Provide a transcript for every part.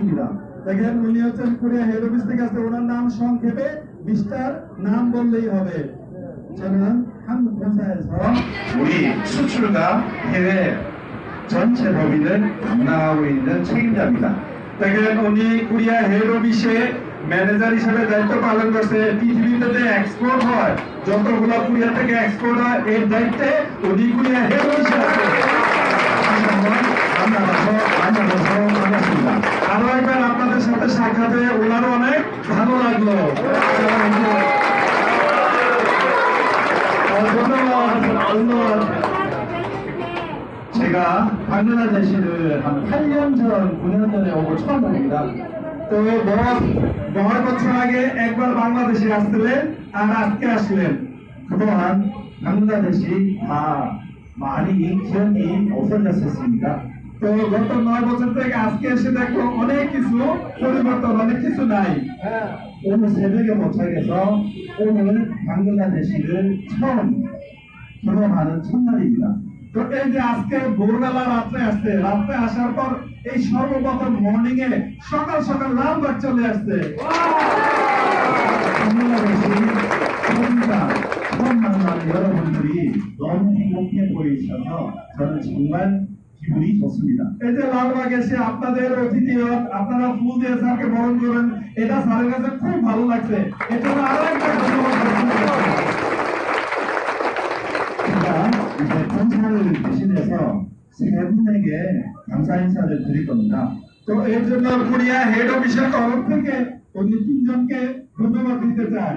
입니다। দেখেন উনি হচ্ছেন কোরিয়া হেড অফিস থেকে আসছে। ওনার নাম সংক্ষেপে মিস্টার নাম বললেই হবে। 저는 한국 본사에서 우리 수출과 해외 전체 법인을 담당하고 있는 책임자입니다. দেখেন উনি কোরিয়া হেড অফিসে ম্যানেজার হিসেবে দায়িত্ব পালন করছে। পৃথিবীতে যে এক্সপোর্ট হয়, যতগুলো কোরিয়া থেকে এক্সপোর্ট হয়, এর দায়িত্বে উনি কোরিয়া হেড অফিসে আছে। 반갑습니다. আরো একবার আপনাদের সাথে সাক্ষাৎ হয়ে ওনারও অনেক ভালো লাগলো। ধন্যবাদ ধন্যবাদ। 제가 방글라데시를 한 8년 전, 9년 전에 오고 처음 옵니다. তো 9 বছর আগে একবার বাংলাদেশে আসছিলেন আর আজকে আসলেন। 그동안 방글라데시 다 많이 지역이 없어졌었습니다. তো গত 9 বছর থেকে 아জকে এসে দেখো অনেক কিছু পরিবর্তন, অনেক কিছু নাই। 오늘 새벽에 도착해서 오늘 방글라데시를 처음 경험하는 첫날입니다. তো এই যে আজকে ভোরবেলা রাত্রে আসছে, রাত্রে আসার পর এই সর্বপ্রথম মর্নিং এ সকাল সকাল লালবাগ চলে আসছে। 방글라데시 처음이다. 처음 만나는 여러분들이 너무 행복해 보이셔서 저는 정말 기분이 좋습니다. এই যে লালবাগ এসে আপনাদের অতিথিয়ত আপনারা ফুল দিয়ে স্যারকে বরণ করেন, এটা স্যারের কাছে খুব ভালো লাগছে। এর জন্য আরো একটা ধন্যবাদ। 제가 이제 본사를 대신해서 세 분에게 감사 인사를 드릴 겁니다. তো এর জন্য কোরিয়া হেড অফিসের তরফ থেকে উনি 3 জনকে ধন্যবাদ দিতে চাই।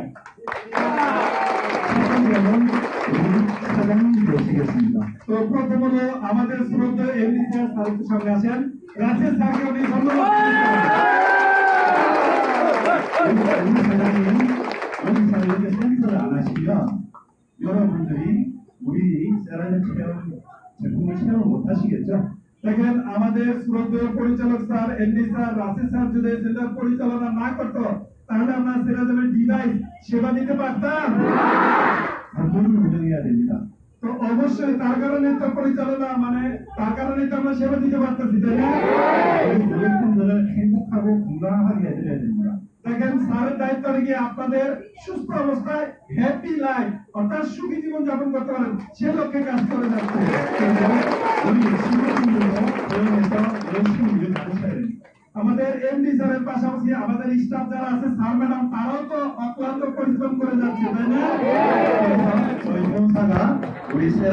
첫 번째는 우리 사장님 되시겠습니다. তো প্রথম হলো আমাদের শ্রদ্ধেয় এমডি স্যার, স্যার একটু সামনে আসেন। রাজেশ স্যারকে উনি ধন্যবাদ দিতে চাই। 우리 사장님 여기서 이렇게 센터를 안 하시면 여러분들이 우리 세라믹 체험 제품을 체험을 못 하시겠죠? দেখেন আমাদের শ্রদ্ধেয় পরিচালক স্যার এমডি স্যার রাজেশ স্যার যদি সেটা পরিচালনা না করতো তাহলে আমরা সেরাজমের ডিভাইস সেবা দিতে পারতাম। 반복을 운영해야 됩니다. তো অবশ্যই তার কারণে তো পরিচালনা মানে তার কারণে তো আমরা সেবা দিতে পারতেছি, তাই না? 우리 고객분들을 행복하고 건강하게 해드려야 됩니다. দেখেন স্যারের দায়িত্ব কি আপনাদের সুস্থ অবস্থায় হ্যাপি লাইফ অর্থাৎ সুখী জীবন যাপন করতে পারেন, সে লক্ষ্যে কাজ করে যাচ্ছে। 그래서 우리 직원분들도 고용해서 열심히 일 받으셔야 됩니다. আমাদের এমডি স্যারের পাশাপাশি আমাদের স্টাফ যারা আছে স্যার ম্যাডাম তারাও তো অক্লান্ত পরিশ্রম করে যাচ্ছে, তাই না? 그래서 저희 본사가 우리 세라